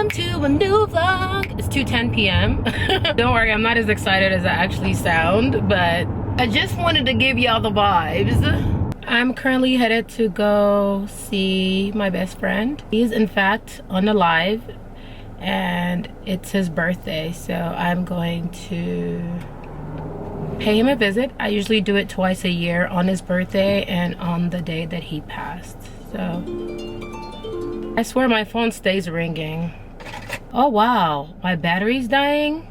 welcome to a new vlog. It's 2:10 p.m. Don't worry, I'm not as excited as I actually sound, but I just wanted to give y'all the vibes. I'm currently headed to go see my best friend. He's in fact on the live and it's his birthday, so I'm going to pay him a visit. I usually do it twice a year, on his birthday and on the day that he passed. So I swear my phone stays ringing. Oh wow, my battery's dying?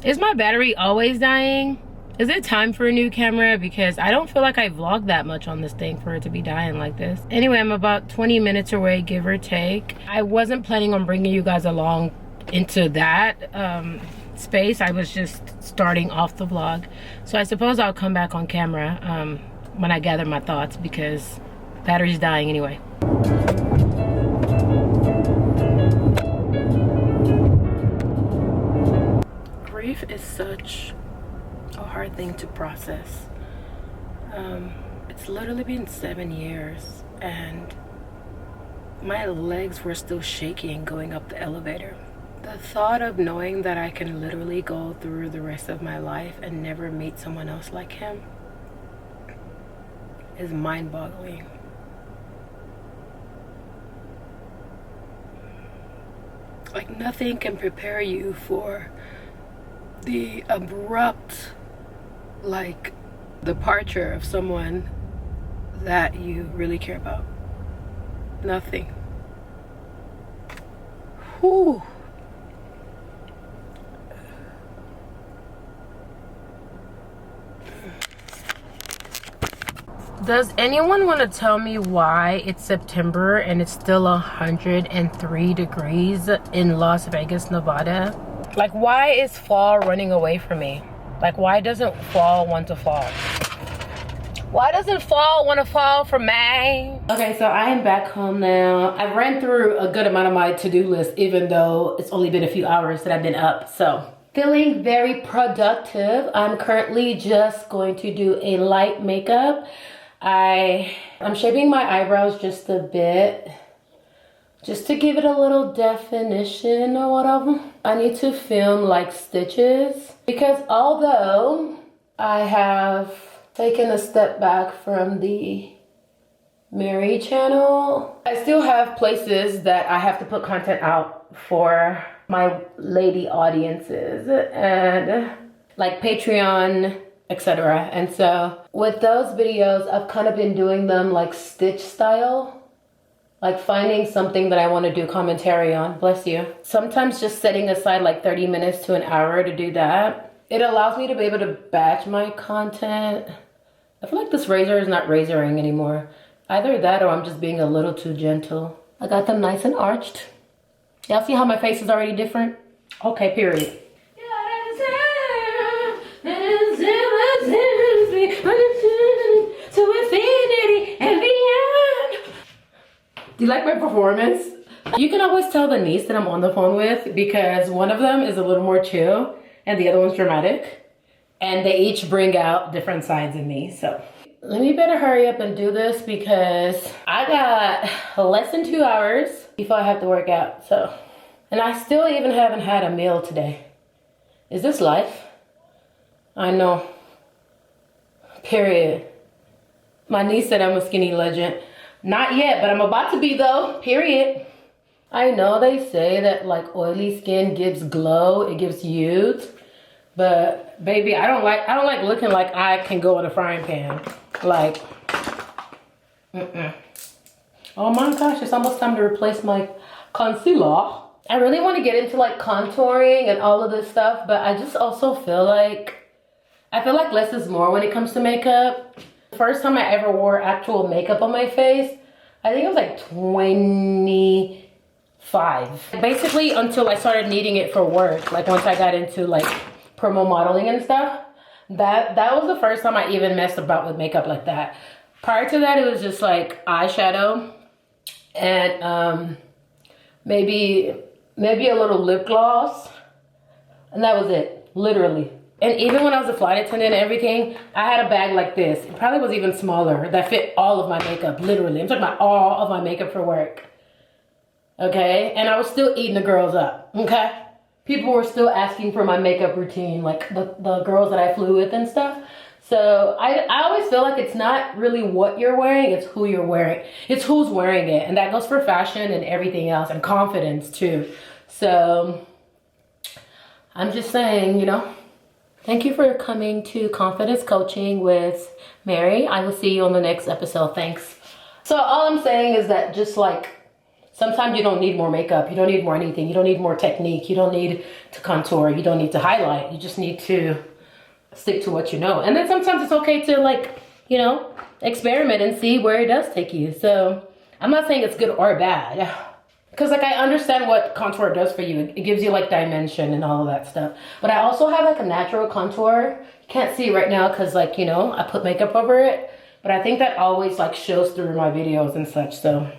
Is my battery always dying? Is it time for a new camera? Because I don't feel like I vlogged that much on this thing for it to be dying like this. Anyway, I'm about 20 minutes away, give or take. I wasn't planning on bringing you guys along into that space. I was just starting off the vlog. So I suppose I'll come back on camera when I gather my thoughts, because battery's dying anyway. Grief is such a hard thing to process. It's literally been 7 years and my legs were still shaking going up the elevator. The thought of knowing that I can literally go through the rest of my life and never meet someone else like him is mind-boggling. Like, nothing can prepare you for the abrupt, like, departure of someone that you really care about. Nothing. Whew. Does anyone want to tell me why it's September and it's still 103 degrees in Las Vegas, Nevada? Like, why is fall running away from me? Like, why doesn't fall want to fall? Why doesn't fall want to fall for me? Okay, so I am back home now. I've ran through a good amount of my to-do list, even though it's only been a few hours that I've been up, so. Feeling very productive. I'm currently just going to do a light makeup. I'm shaping my eyebrows just a bit, just to give it a little definition or whatever. I need to film like stitches, because although I have taken a step back from the Mary channel, I still have places that I have to put content out for my lady audiences and like Patreon, etc. And so with those videos, I've kind of been doing them like stitch style, like finding something that I want to do commentary on. Bless you. Sometimes just setting aside like 30 minutes to an hour to do that. It allows me to be able to batch my content. I feel like this razor is not razoring anymore. Either that or I'm just being a little too gentle. I got them nice and arched. Y'all see how my face is already different? Okay, period. To infinity and beyond. Do you like my performance? You can always tell the niece that I'm on the phone with, because one of them is a little more chill and the other one's dramatic, and they each bring out different sides of me. So let me better hurry up and do this, because I got less than 2 hours before I have to work out. So, and I still even haven't had a meal today. Is this life? I know. Period. My niece said I'm a skinny legend. Not yet, but I'm about to be though. Period. I know they say that like oily skin gives glow, it gives youth, but baby, I don't like looking like I can go in a frying pan. Like, oh my gosh, it's almost time to replace my concealer. I really want to get into like contouring and all of this stuff, but I just also feel like less is more when it comes to makeup. The first time I ever wore actual makeup on my face, I think it was like 25. Basically until I started needing it for work. Like once I got into like promo modeling and stuff, that was the first time I even messed about with makeup like that. Prior to that, it was just like eyeshadow and maybe a little lip gloss, and that was it, literally. And even when I was a flight attendant and everything, I had a bag like this. It probably was even smaller, that fit all of my makeup, literally. I'm talking about all of my makeup for work. okay? And I was still eating the girls up, okay? People were still asking for my makeup routine, like the girls that I flew with and stuff. So I always feel like it's not really what you're wearing, it's who you're wearing. It's who's wearing it. And that goes for fashion and everything else, and confidence too. So I'm just saying, you know, thank you for coming to Confidence Coaching with Mary. I will see you on the next episode. Thanks. So all I'm saying is that just like, sometimes you don't need more makeup. You don't need more anything. You don't need more technique. You don't need to contour. You don't need to highlight. You just need to stick to what you know. And then sometimes it's okay to, like, you know, experiment and see where it does take you. So I'm not saying it's good or bad, because like I understand what contour does for you. It gives you like dimension and all of that stuff. But I also have like a natural contour. You can't see it right now because, like, you know, I put makeup over it. But I think that always like shows through my videos and such. So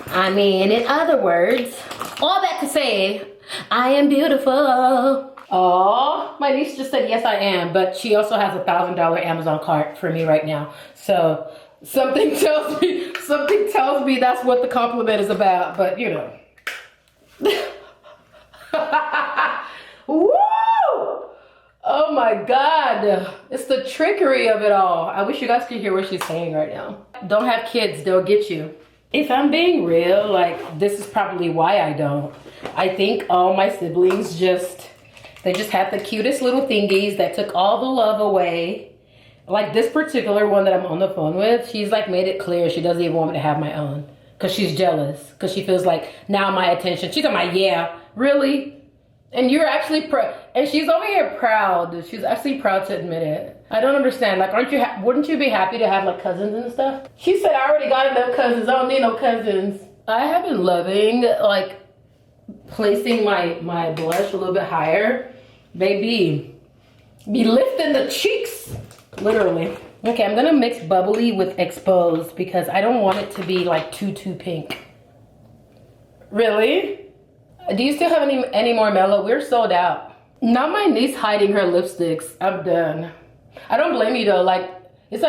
I mean, in other words, all that to say, I am beautiful. Oh, my niece just said yes I am, but she also has a $1,000 Amazon cart for me right now. So something tells me that's what the compliment is about, but you know. Woo! Oh my God, it's the trickery of it all. I wish you guys could hear what she's saying right now. Don't have kids, they'll get you. If I'm being real, like, this is probably why I don't. I think all my siblings they just had the cutest little thingies that took all the love away. Like this particular one that I'm on the phone with, she's like made it clear she doesn't even want me to have my own. Cause she's jealous. Cause she feels like now my attention. She's like, yeah, really? And you're actually and she's over here proud. She's actually proud to admit it. I don't understand. Like, wouldn't you be happy to have like cousins and stuff? She said, I already got enough cousins. I don't need no cousins. I have been loving like placing my blush a little bit higher. Baby, be lifting the cheeks, literally. Okay, I'm gonna mix bubbly with exposed because I don't want it to be like too pink. Really? Do you still have any more mellow? We're sold out. Not my niece hiding her lipsticks. I'm done. I don't blame you though. Like, it's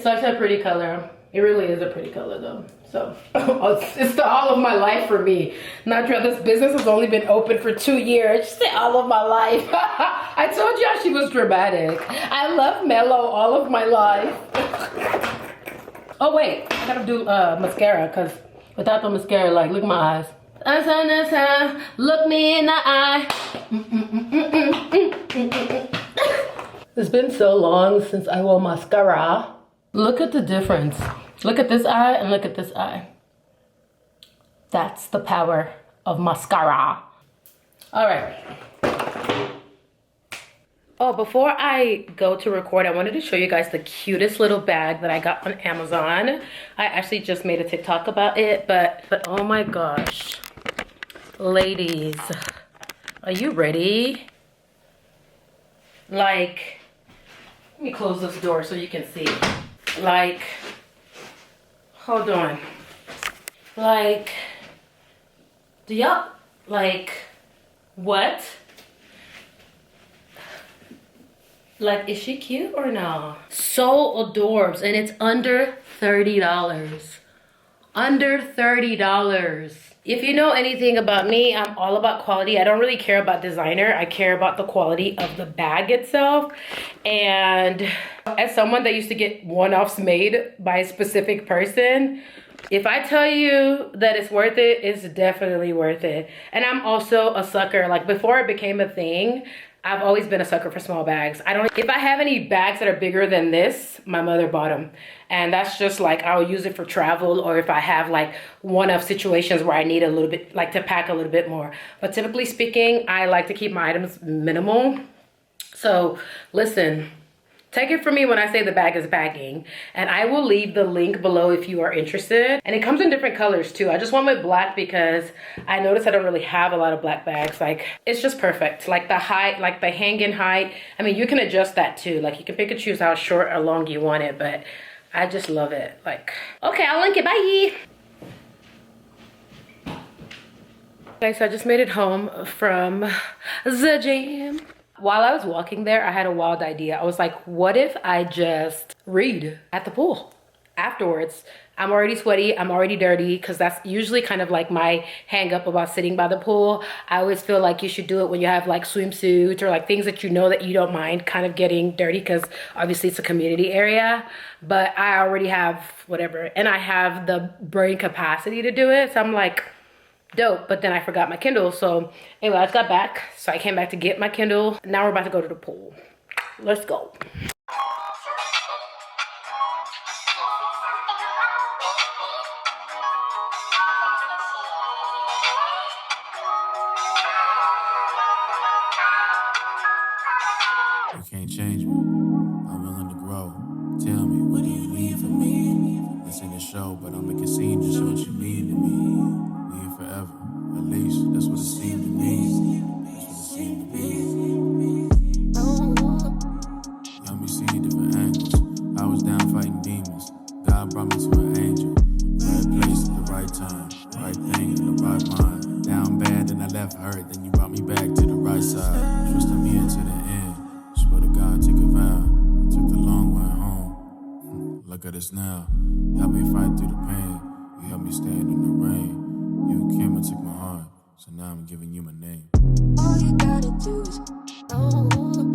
such a pretty color. It really is a pretty color though. So it's the all of my life for me. Not sure this business has only been open for 2 years. She said all of my life. I told y'all she was dramatic. I love mellow all of my life. Oh wait, I gotta do mascara because without the mascara, like, look at my eyes. Look me in the eye. It's been so long since I wore mascara. Look at the difference. Look at this eye and look at this eye. That's the power of mascara. All right. Oh, before I go to record, I wanted to show you guys the cutest little bag that I got on Amazon. I actually just made a TikTok about it, but oh my gosh. Ladies, are you ready? Like, let me close this door so you can see. Like, hold on. Like, do y'all, like, what? Like, is she cute or no? So adorbs, and it's under $30. Under $30. If you know anything about me, I'm all about quality. I don't really care about designer. I care about the quality of the bag itself. And as someone that used to get one-offs made by a specific person, if I tell you that it's worth it, it's definitely worth it. And I'm also a sucker. Like, before it became a thing, I've always been a sucker for small bags. If I have any bags that are bigger than this, my mother bought them. And that's just like, I'll use it for travel, or if I have like one-off situations where I need a little bit, like to pack a little bit more. But typically speaking, I like to keep my items minimal. So listen, take it from me when I say the bag is bagging. And I will leave the link below if you are interested. And it comes in different colors too. I just went with black because I noticed I don't really have a lot of black bags. Like, it's just perfect. Like the height, like the hang-in height. I mean, you can adjust that too. Like, you can pick and choose how short or long you want it, but I just love it. Like, okay, I'll link it. Bye. Okay, so I just made it home from the gym. While I was walking there, I had a wild idea. I was like, what if I just read at the pool? afterwards, I'm already sweaty, I'm already dirty, because that's usually kind of like my hang up about sitting by the pool. I always feel like you should do it when you have like swimsuits or like things that you know that you don't mind kind of getting dirty, because obviously it's a community area. But I already have whatever, and I have the brain capacity to do it, so I'm like, dope. But then I forgot my Kindle. So anyway, I just got back, so I came back to get my Kindle. Now we're about to go to the pool. Let's go. You can't change me. I'm willing to grow. Tell me, what do you need from me? This ain't a show, but I'll make it seem just what you mean to me. We here forever. At least that's what it seemed to me. That's what it seemed to be. Help me see different angles. I was down fighting demons. God brought me to an angel. Right place at the right time. Right thing in the right mind. Down bad and I left hurt. Then you brought me back to the right side. Trusted me into the end. Swear to God, take a vow. Took the long way home. Look at us now. Help me fight through the pain. You helped me stand in the rain. You came and took my heart. So now I'm giving you my name. All you gotta do is hold on.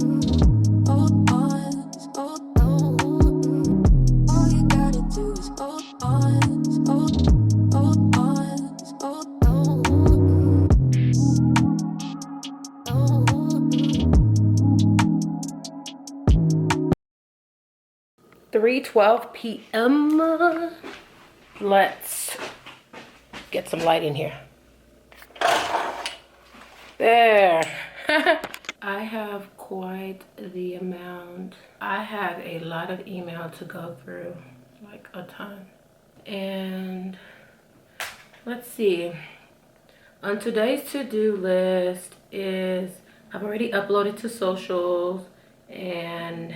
All you gotta do is hold on. Hold on. 3:12 p.m. Let's get some light in here. There. I have quite the amount. I have a lot of email to go through, like a ton. And let's see. On today's to-do list is, I've already uploaded to socials, and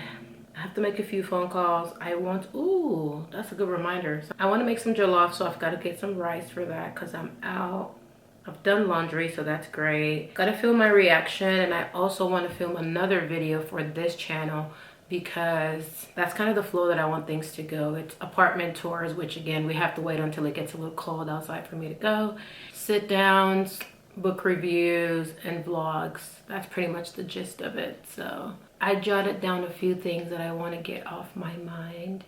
I have to make a few phone calls. I want, ooh, that's a good reminder. So I want to make some jollof, so I've got to get some rice for that because I'm out. I've done laundry, so that's great. Got to film my reaction, and I also want to film another video for this channel because that's kind of the flow that I want things to go. It's apartment tours, which again, we have to wait until it gets a little cold outside for me to go. Sit downs, book reviews, and vlogs. That's pretty much the gist of it. So I jotted down a few things that I want to get off my mind.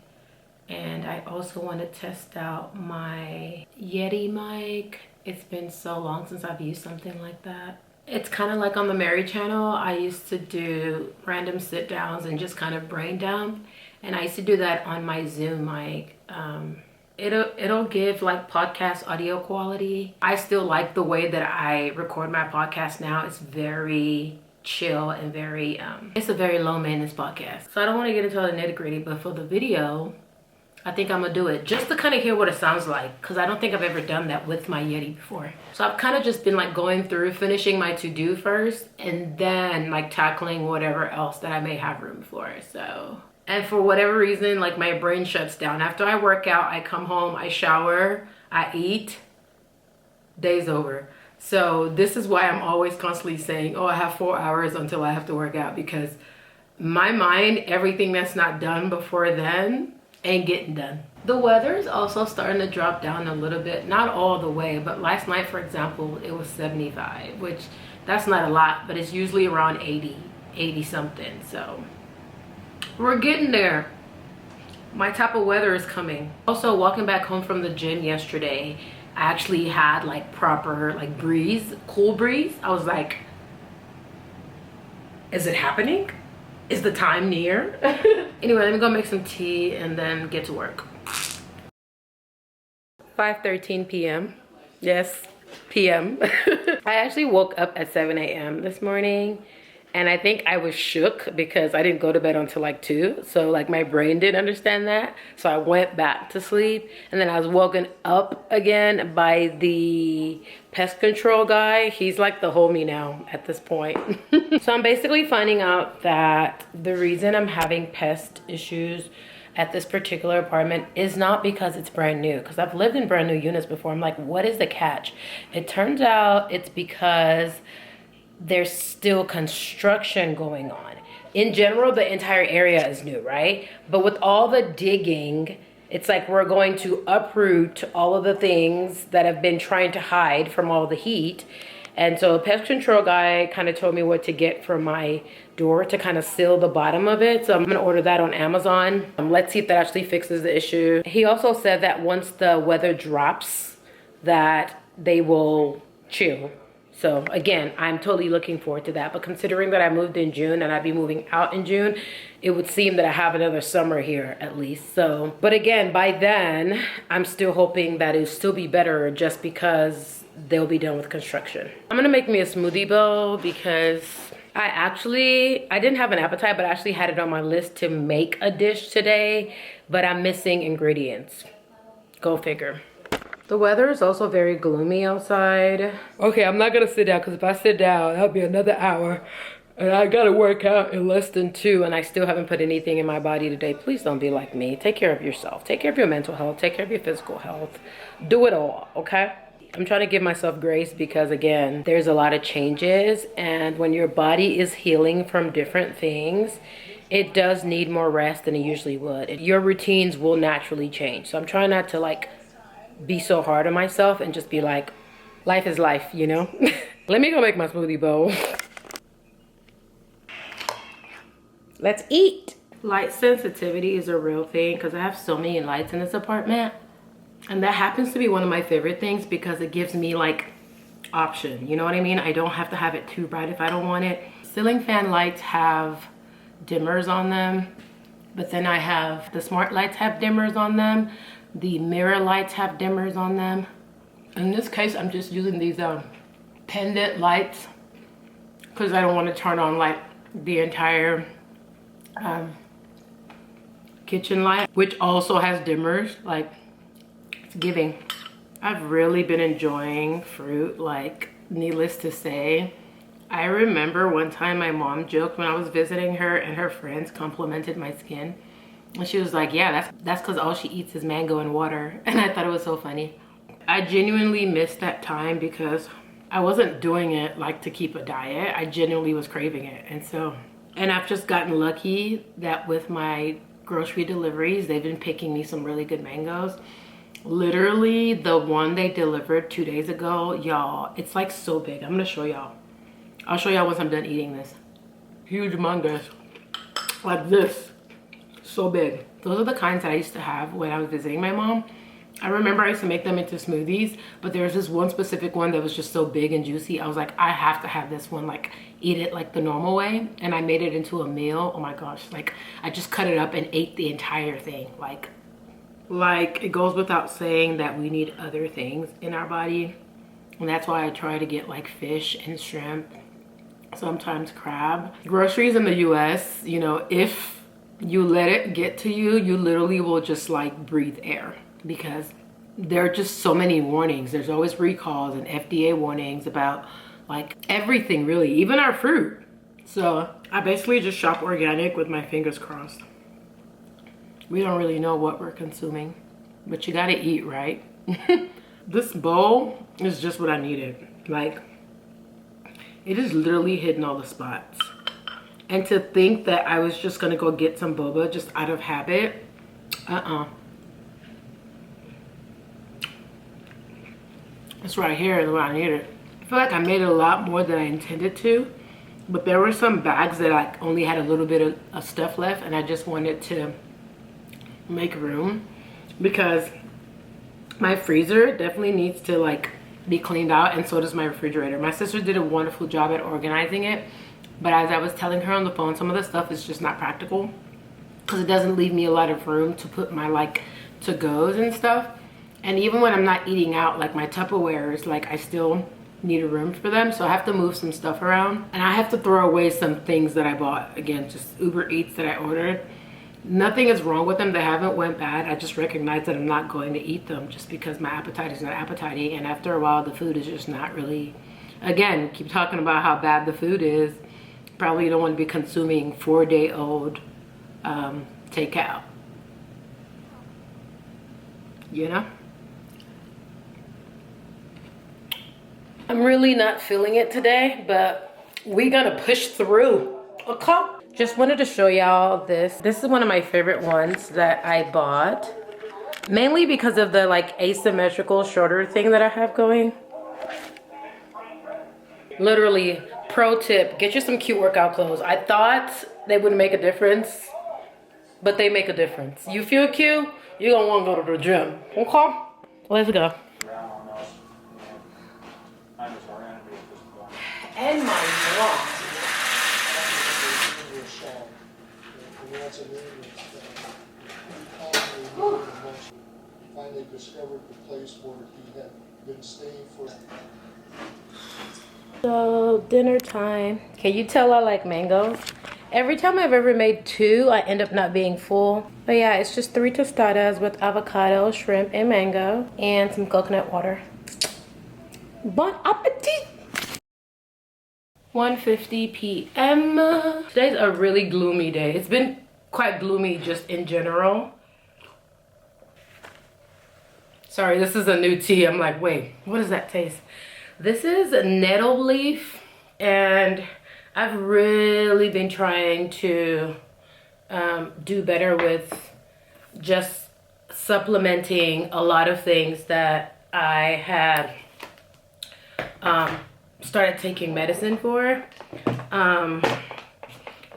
And I also want to test out my Yeti mic. It's been so long since I've used something like that. It's kind of like on the Mary channel. I used to do random sit downs and just kind of brain dump. And I used to do that on my Zoom mic. It'll give like podcast audio quality. I still like the way that I record my podcast now. It's very chill and very, it's a very low maintenance podcast. So I don't want to get into all the nitty gritty, but for the video, I think I'm gonna do it just to kind of hear what it sounds like, because I don't think I've ever done that with my Yeti before. So I've kind of just been like going through, finishing my to-do first, and then like tackling whatever else that I may have room for. So, and for whatever reason, like my brain shuts down. After I work out, I come home, I shower, I eat, day's over. So this is why I'm always constantly saying, oh, I have 4 hours until I have to work out, because my mind, everything that's not done before then ain't getting done. The weather is also starting to drop down a little bit, not all the way, but last night, for example, it was 75, which that's not a lot, but it's usually around 80 something. So we're getting there. My type of weather is coming. Also, walking back home from the gym yesterday, I actually had like proper like breeze, cool breeze. I was like, is it happening? Is the time near? Anyway, let me go make some tea and then get to work. 5:13 p.m. Yes, p.m. I actually woke up at 7 a.m. this morning, and I think I was shook because I didn't go to bed until like 2. So like my brain didn't understand that. So I went back to sleep, and then I was woken up again by the pest control guy. He's like the homie now at this point. So I'm basically finding out that the reason I'm having pest issues at this particular apartment is not because it's brand new, because I've lived in brand new units before. I'm like, what is the catch? It turns out it's because there's still construction going on. In general, the entire area is new, right? But with all the digging It's like we're going to uproot all of the things that have been trying to hide from all the heat. And so a pest control guy kind of told me what to get for my door to kind of seal the bottom of it. So I'm gonna order that on Amazon. Let's see if that actually fixes the issue. He also said that once the weather drops, that they will chill. So again, I'm totally looking forward to that. But considering that I moved in June and I'd be moving out in June, it would seem that I have another summer here at least. So, but again, by then, I'm still hoping that it'll still be better just because they'll be done with construction. I'm gonna make me a smoothie bowl because I didn't have an appetite, but I actually had it on my list to make a dish today, but I'm missing ingredients. Go figure. The weather is also very gloomy outside. Okay, I'm not gonna sit down because if I sit down, that'll be another hour. And I gotta work out in less than 2 and I still haven't put anything in my body today. Please don't be like me. Take care of yourself. Take care of your mental health. Take care of your physical health. Do it all, okay? I'm trying to give myself grace because again, there's a lot of changes, and when your body is healing from different things, it does need more rest than it usually would. Your routines will naturally change. So I'm trying not to like be so hard on myself and just be like, life is life, you know? Let me go make my smoothie bowl. Let's eat. Light sensitivity is a real thing because I have so many lights in this apartment. And that happens to be one of my favorite things because it gives me like option. You know what I mean? I don't have to have it too bright if I don't want it. Ceiling fan lights have dimmers on them. But then I have the smart lights have dimmers on them. The mirror lights have dimmers on them. In this case, I'm just using these pendant lights because I don't want to turn on like the entire kitchen light, which also has dimmers. Like, it's giving. I've really been enjoying fruit, like, needless to say. I remember one time my mom joked when I was visiting her and her friends complimented my skin. And she was like, yeah, that's because all she eats is mango and water. And I thought it was so funny. I genuinely missed that time because I wasn't doing it like to keep a diet. I genuinely was craving it. And I've just gotten lucky that with my grocery deliveries, they've been picking me some really good mangoes. Literally the one they delivered 2 days ago, y'all, it's like so big. I'm gonna show y'all. I'll show y'all once I'm done eating this. Huge mangoes, like this. So big. Those are the kinds that I used to have when I was visiting my mom. I remember I used to make them into smoothies, but there was this one specific one that was just so big and juicy. I was like, I have to have this one, like eat it like the normal way. And I made it into a meal. Oh my gosh, like I just cut it up and ate the entire thing. Like it goes without saying that we need other things in our body. And that's why I try to get like fish and shrimp, sometimes crab. Groceries in the US, you know, if you let it get to you, you literally will just like breathe air because there are just so many warnings. There's always recalls and FDA warnings about like everything really, even our fruit. So I basically just shop organic with my fingers crossed. We don't really know what we're consuming, but you gotta eat, right? This bowl is just what I needed. Like, it is literally hitting all the spots. And to think that I was just gonna go get some boba just out of habit, It's right here is what I needed. I feel like I made a lot more than I intended to, but there were some bags that I only had a little bit of stuff left, and I just wanted to make room because my freezer definitely needs to like be cleaned out, and so does my refrigerator. My sister did a wonderful job at organizing it, but as I was telling her on the phone, some of the stuff is just not practical because it doesn't leave me a lot of room to put my like to-goes and stuff. And even when I'm not eating out, like my Tupperwares, like I still need a room for them, so I have to move some stuff around, and I have to throw away some things that I bought. Again, just Uber Eats that I ordered. Nothing is wrong with them. They haven't went bad. I just recognize that I'm not going to eat them just because my appetite is not appetizing, and after a while the food is just not really, again, keep talking about how bad the food is. Probably don't want to be consuming 4-day-old takeout, you know? I'm really not feeling it today, but we gotta push through, okay? Just wanted to show y'all this. This is one of my favorite ones that I bought. Mainly because of the like asymmetrical shorter thing that I have going. Literally, pro tip, get you some cute workout clothes. I thought they wouldn't make a difference, but they make a difference. You feel cute, you're gonna wanna go to the gym. Okay? Let's go. And my mom. Finally discovered the place where he had been staying for. So dinner time. Can you tell I like mangoes? Every time I've ever made 2, I end up not being full. But yeah, it's just 3 tostadas with avocado, shrimp, and mango, and some coconut water. Bon appetit! 1:50 p.m. Today's a really gloomy day. It's been quite gloomy just in general. Sorry, this is a new tea. I'm like, wait, what does that taste? This is nettle leaf, and I've really been trying to do better with just supplementing a lot of things that I had started taking medicine for.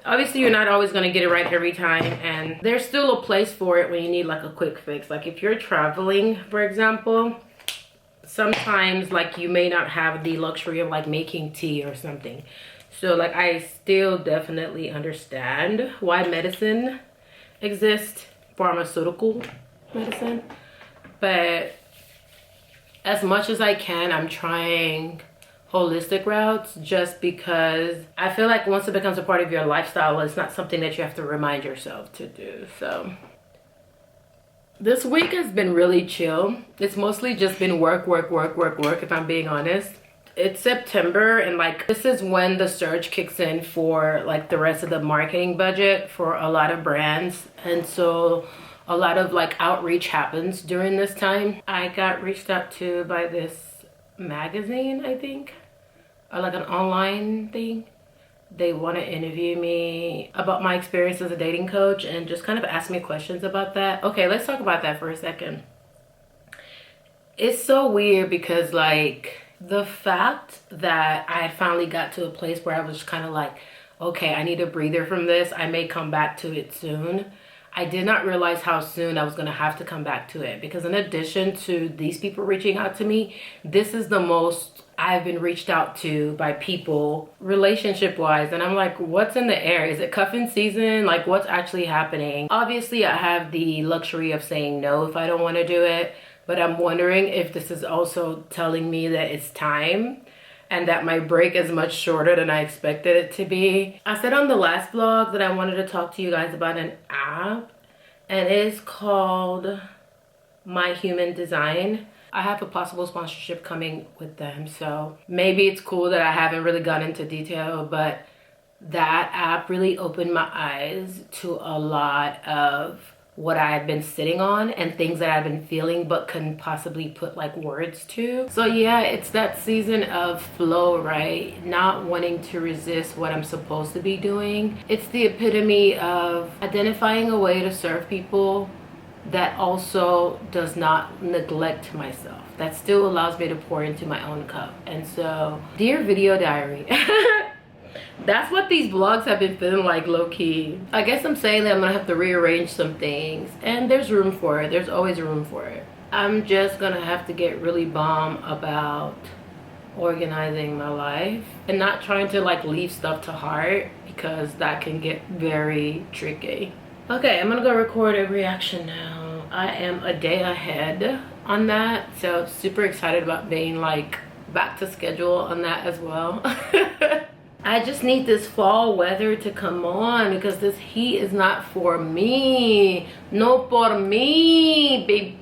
Obviously you're not always going to get it right every time, and there's still a place for it when you need like a quick fix. Like if you're traveling, for example, sometimes like you may not have the luxury of like making tea or something. So like I still definitely understand why medicine exists, pharmaceutical medicine, but as much as I can, I'm trying holistic routes, just because I feel like once it becomes a part of your lifestyle, it's not something that you have to remind yourself to do. So this week has been really chill. It's mostly just been work, if I'm being honest. It's September, and like this is when the surge kicks in for like the rest of the marketing budget for a lot of brands, and so a lot of like outreach happens during this time. I got reached out to by this magazine, I think, or like an online thing. They want to interview me about my experience as a dating coach and just kind of ask me questions about that. Okay, let's talk about that for a second. It's so weird because like the fact that I had finally got to a place where I was kind of like, okay, I need a breather from this. I may come back to it soon. I did not realize how soon I was going to have to come back to it, because in addition to these people reaching out to me, this is the most I've been reached out to by people relationship wise. And I'm like, what's in the air? Is it cuffing season? Like, what's actually happening? Obviously, I have the luxury of saying no if I don't want to do it, but I'm wondering if this is also telling me that it's time and that my break is much shorter than I expected it to be. I said on the last vlog that I wanted to talk to you guys about an app, and it's called My Human Design. I have a possible sponsorship coming with them, so maybe it's cool that I haven't really gone into detail, but that app really opened my eyes to a lot of what I had been sitting on and things that I've been feeling but couldn't possibly put like words to. So yeah, it's that season of flow, right? Not wanting to resist what I'm supposed to be doing. It's the epitome of identifying a way to serve people that also does not neglect myself, that still allows me to pour into my own cup. And so, dear video diary, that's what these vlogs have been feeling like, low-key. I guess I'm saying that I'm gonna have to rearrange some things, and there's room for it. There's always room for it. I'm just gonna have to get really bomb about organizing my life and not trying to like leave stuff to heart, because that can get very tricky. Okay, I'm gonna go record a reaction now. I am a day ahead on that, so super excited about being like back to schedule on that as well. I just need this fall weather to come on, because this heat is not for me. No por me, baby.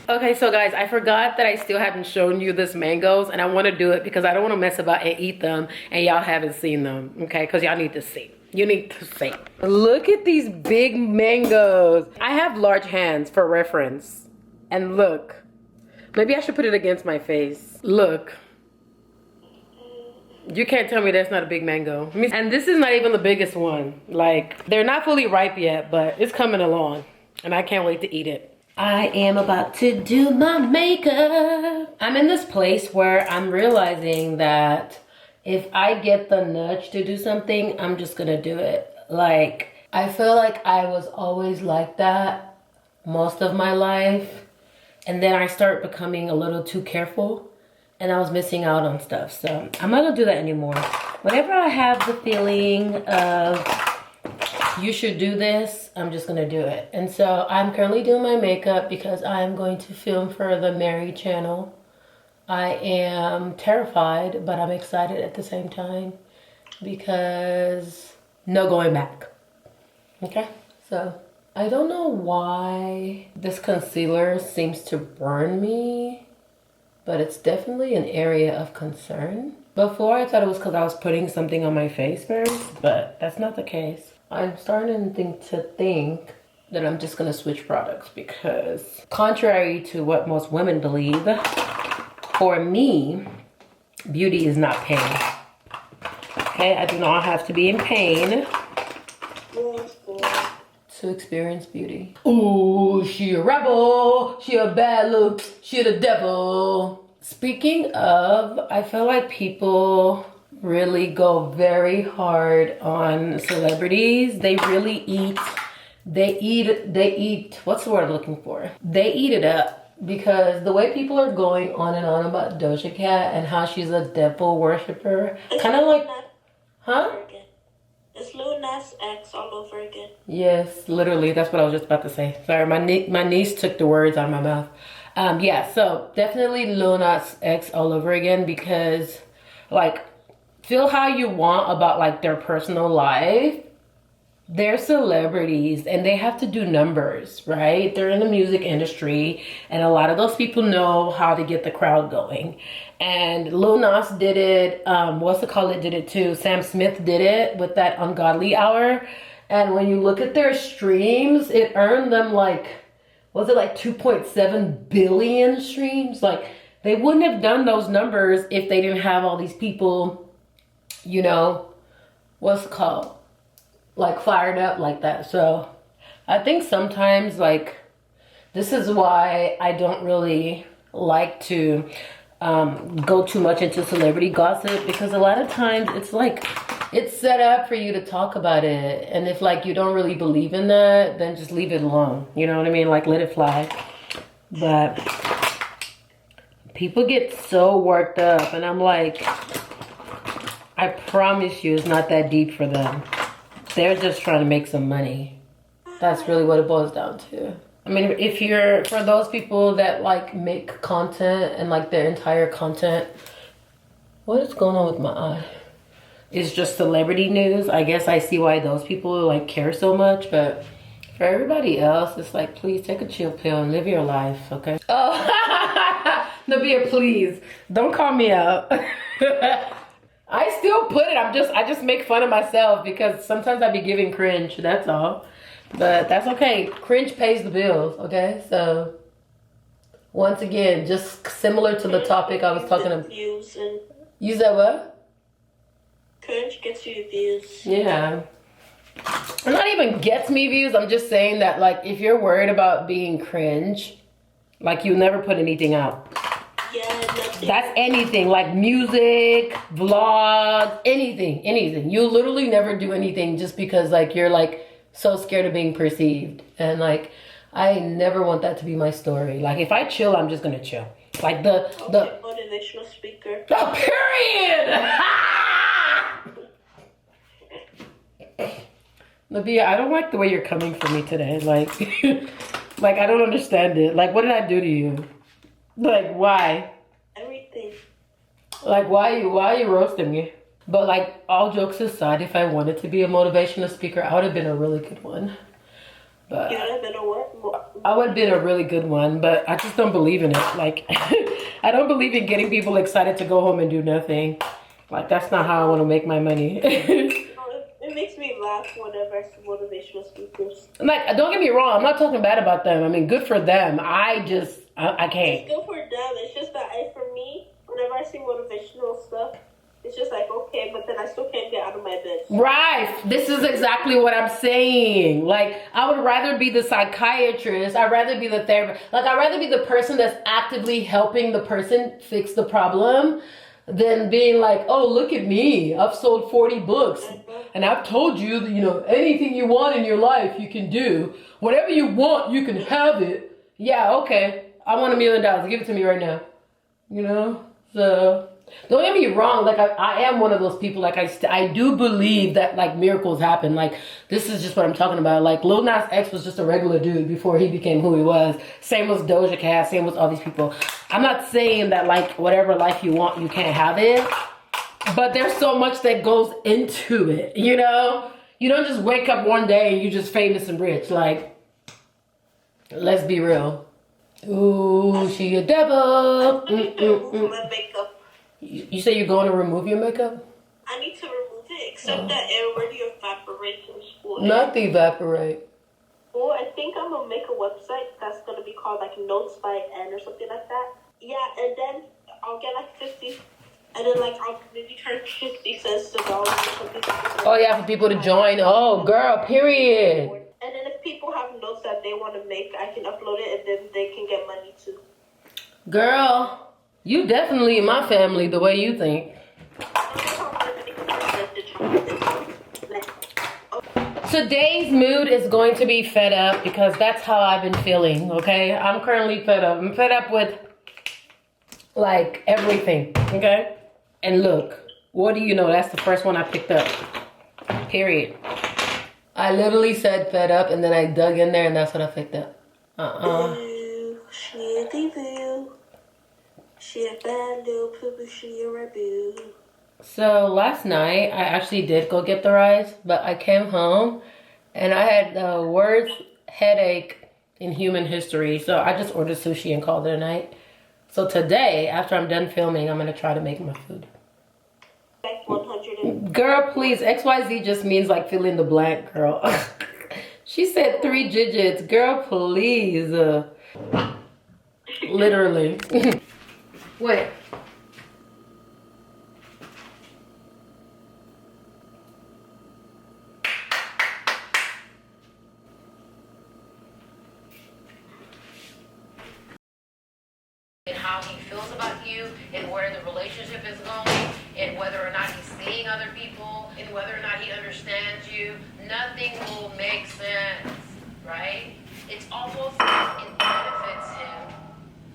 Okay, so guys, I forgot that I still haven't shown you this mangoes, and I want to do it because I don't want to mess about and eat them and y'all haven't seen them, okay? Because y'all need to see. You need to see. Look at these big mangoes. I have large hands for reference. And look. Maybe I should put it against my face. Look. You can't tell me that's not a big mango. And this is not even the biggest one. Like, they're not fully ripe yet, but it's coming along. And I can't wait to eat it. I am about to do my makeup. I'm in this place where I'm realizing that if I get the nudge to do something, I'm just gonna do it. Like, I feel like I was always like that most of my life. And then I start becoming a little too careful. And I was missing out on stuff. So I'm not gonna do that anymore. Whenever I have the feeling of you should do this, I'm just gonna do it. And so I'm currently doing my makeup because I'm going to film for the Mary channel. I am terrified, but I'm excited at the same time because no going back. Okay, so I don't know why this concealer seems to burn me, but it's definitely an area of concern. Before I thought it was because I was putting something on my face first, but that's not the case. I'm starting to think that I'm just gonna switch products because contrary to what most women believe, for me, beauty is not pain. Okay, I do not have to be in pain to experience beauty. Ooh, she a rebel, she a bad look, she the devil. Speaking of, I feel like people really go very hard on celebrities. They really eat, what's the word I'm looking for? They eat it up because the way people are going on and on about Doja Cat and how she's a devil worshiper, kind of like, huh? It's Lil Nas X all over again. Yes, literally, that's what I was just about to say. Sorry, my niece took the words out of my mouth. Yeah, so definitely Lil Nas X all over again because, like, feel how you want about, like, their personal life. They're celebrities and they have to do numbers, right? They're in the music industry and a lot of those people know how to get the crowd going. And Lil Nas did it, did it too. Sam Smith did it with that Ungodly Hour. And when you look at their streams, it earned them like, was it like 2.7 billion streams? Like, they wouldn't have done those numbers if they didn't have all these people, you know, what's it called? Like fired up like that. So I think sometimes, like, this is why I don't really like to go too much into celebrity gossip, because a lot of times it's like it's set up for you to talk about it, and if like you don't really believe in that, then just leave it alone, you know what I mean? Like, let it fly. But people get so worked up and I'm like, I promise you it's not that deep for them. They're just trying to make some money. That's really what it boils down to. I mean, if you're, for those people that like make content and like their entire content, what is going on with my eye? It's just celebrity news. I guess I see why those people like care so much, but for everybody else, it's like, please take a chill pill and live your life, okay? Oh, Nabia, please, don't call me out. I still put it, I just make fun of myself because sometimes I be giving cringe, that's all. But that's okay, cringe pays the bills, okay? So, once again, just similar to the topic I was talking about. You said what? Cringe gets you views. Yeah. It not even gets me views, I'm just saying that, like, if you're worried about being cringe, like, you never put anything out. Yeah, nothing. That's anything, like music, vlogs, anything. You literally never do anything just because, like, you're, like, so scared of being perceived. And, like, I never want that to be my story. Like, if I chill, I'm just gonna chill. Like, the motivational speaker. Oh, period! Nabia, I don't like the way you're coming for me today. Like, like, I don't understand it. Like, what did I do to you? Like, why? Everything. Like, why are you roasting me? But, like, all jokes aside, if I wanted to be a motivational speaker, I would have been a really good one. But You would have been a what? I would have been a really good one, but I just don't believe in it. Like, I don't believe in getting people excited to go home and do nothing. Like, that's not how I want to make my money. It makes me laugh whenever I see motivational speakers. Like, don't get me wrong, I'm not talking bad about them. I mean, good for them. I can't. It's good for them. It's just that for me, whenever I see motivational stuff, it it's just like, okay, but then I still can't get out of my bed. Right. This is exactly what I'm saying. Like, I would rather be the psychiatrist. I'd rather be the therapist. Like, I'd rather be the person that's actively helping the person fix the problem than being like, oh, look at me. I've sold 40 books. And I've told you that, you know, anything you want in your life, you can do. Whatever you want, you can have it. Yeah, okay. I want $1 million. Give it to me right now. You know? So... don't get me wrong, like I am one of those people, like I do believe that like miracles happen. Like this is just what I'm talking about. Like Lil Nas X was just a regular dude before he became who he was. Same with Doja Cat, same with all these people. I'm not saying that like whatever life you want, you can't have it. But there's so much that goes into it, you know? You don't just wake up one day and you're just famous and rich. Like, let's be real. Ooh, she a devil. My makeup. You say you're going to remove your makeup? I need to remove it, except that it already evaporates in school. Not the evaporate. Well, I think I'm gonna make a website that's gonna be called like Notes by N or something like that. Yeah, and then I'll get like 50, and then like I'll maybe charge 50 cents to dollars or something. Oh yeah, for people to join. Oh girl, period. And then if people have notes that they want to make, I can upload it, and then they can get money too. Girl. You definitely in my family the way you think. Today's mood is going to be fed up because that's how I've been feeling, okay? I'm currently fed up. I'm fed up with like everything, okay? And look, what do you know? That's the first one I picked up. Period. I literally said fed up and then I dug in there and that's what I picked up. She a bad little poo-poo, she a rebel. So last night, I actually did go get the rice, but I came home and I had the worst headache in human history. So I just ordered sushi and called it a night. So today, after I'm done filming, I'm going to try to make my food. Like 100. Girl, please, XYZ just means like fill in the blank, girl. She said 3 digits. Girl, please. Literally. Wait. And how he feels about you, and where the relationship is going, and whether or not he's seeing other people, and whether or not he understands you. Nothing will make sense, right? It's almost like it benefits him.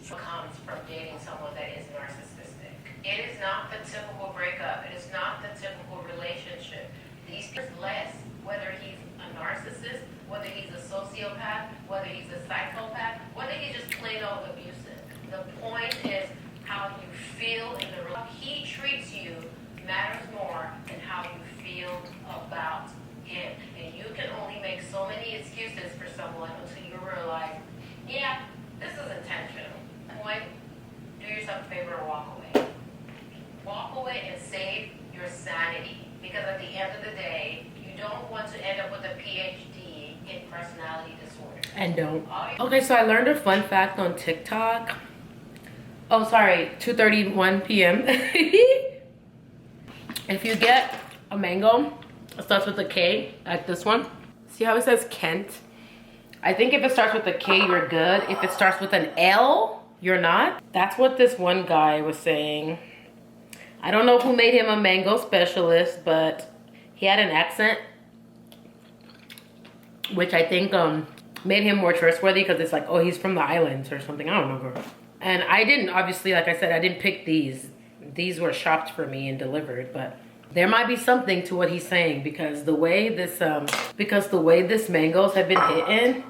Comes from dating someone that is narcissistic. It is not the typical breakup. It is not the typical relationship. These people less, whether he's a narcissist, whether he's a sociopath, whether he's a psychopath, whether he's just plain old abusive. The point is how you feel in the relationship. He treats you matters more than how you feel about him. And you can only make so many excuses for someone until you realize, yeah, this is intentional. Point, do yourself a favor and walk away. Walk away and save your sanity. Because at the end of the day, you don't want to end up with a PhD in personality disorder. And don't. Okay, so I learned a fun fact on TikTok. Oh, sorry, 2:31 p.m. If you get a mango, it starts with a K, like this one. See how it says Kent? I think if it starts with a K, you're good. If it starts with an L, you're not. That's what this one guy was saying. I don't know who made him a mango specialist, but he had an accent, which I think made him more trustworthy because it's like, oh, he's from the islands or something. I don't know, girl. And I didn't, obviously, like I said, I didn't pick these. These were shopped for me and delivered, but there might be something to what he's saying because the way this mangoes have been hitting,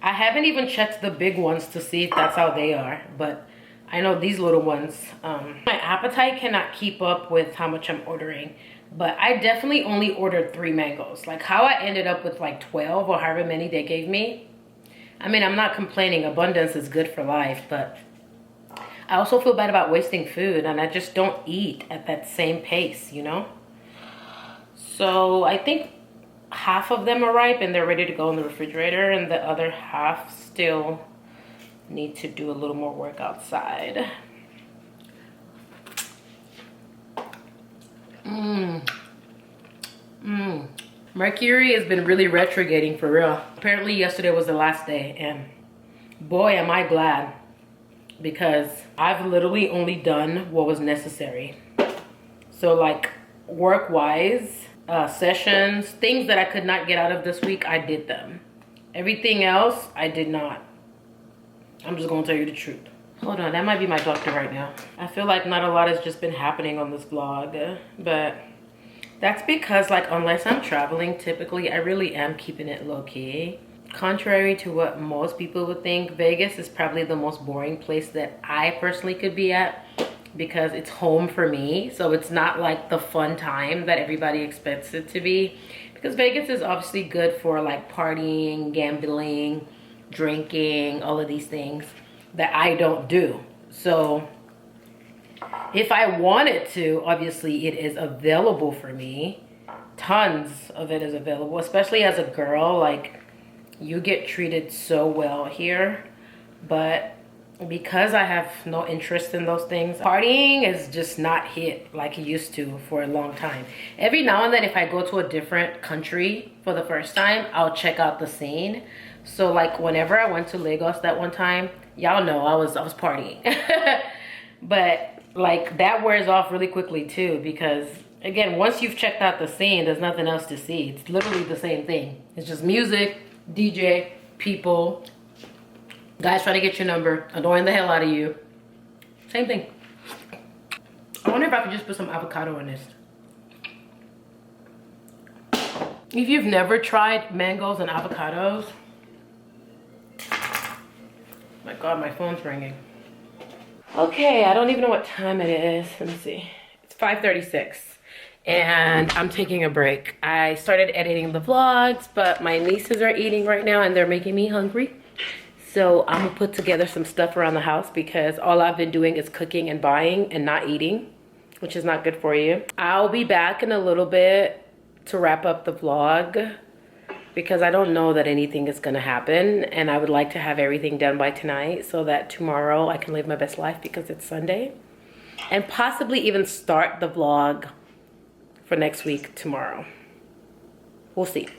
I haven't even checked the big ones to see if that's how they are, but I know these little ones, my appetite cannot keep up with how much I'm ordering, but I definitely only ordered 3 mangoes. Like how I ended up with like 12 or however many they gave me. I mean, I'm not complaining. Abundance is good for life, but I also feel bad about wasting food and I just don't eat at that same pace, you know? So I think half of them are ripe and they're ready to go in the refrigerator, and the other half still need to do a little more work outside. Mercury has been really retrograding for real. Apparently yesterday was the last day, and boy am I glad, because I've literally only done what was necessary. So like work-wise, sessions, things that I could not get out of this week, I did them. Everything else, I did not. I'm just gonna tell you the truth. Hold on, that might be my doctor right now. I feel like not a lot has just been happening on this vlog, but that's because like unless I'm traveling, typically I really am keeping it low-key. Contrary to what most people would think, Vegas is probably the most boring place that I personally could be at, because it's home for me. So it's not like the fun time that everybody expects it to be, because Vegas is obviously good for like partying, gambling, drinking, all of these things that I don't do. So if I wanted to, obviously it is available for me. Tons of it is available, especially as a girl. Like, you get treated so well here. But because I have no interest in those things, partying is just not hit like it used to for a long time. Every now and then, if I go to a different country for the first time, I'll check out the scene. So like whenever I went to Lagos that one time, y'all know I was partying. But like that wears off really quickly too, because again, once you've checked out the scene, there's nothing else to see. It's literally the same thing. It's just music, DJ, people, guys trying to get your number, annoying the hell out of you. Same thing. I wonder if I could just put some avocado in this. If you've never tried mangoes and avocados, my God, my phone's ringing. Okay, I don't even know what time it is. Let me see. It's 5:36 and I'm taking a break. I started editing the vlogs, but my nieces are eating right now and they're making me hungry. So I'm gonna put together some stuff around the house, because all I've been doing is cooking and buying and not eating, which is not good for you. I'll be back in a little bit to wrap up the vlog, because I don't know that anything is gonna happen, and I would like to have everything done by tonight so that tomorrow I can live my best life, because it's Sunday, and possibly even start the vlog for next week tomorrow. We'll see.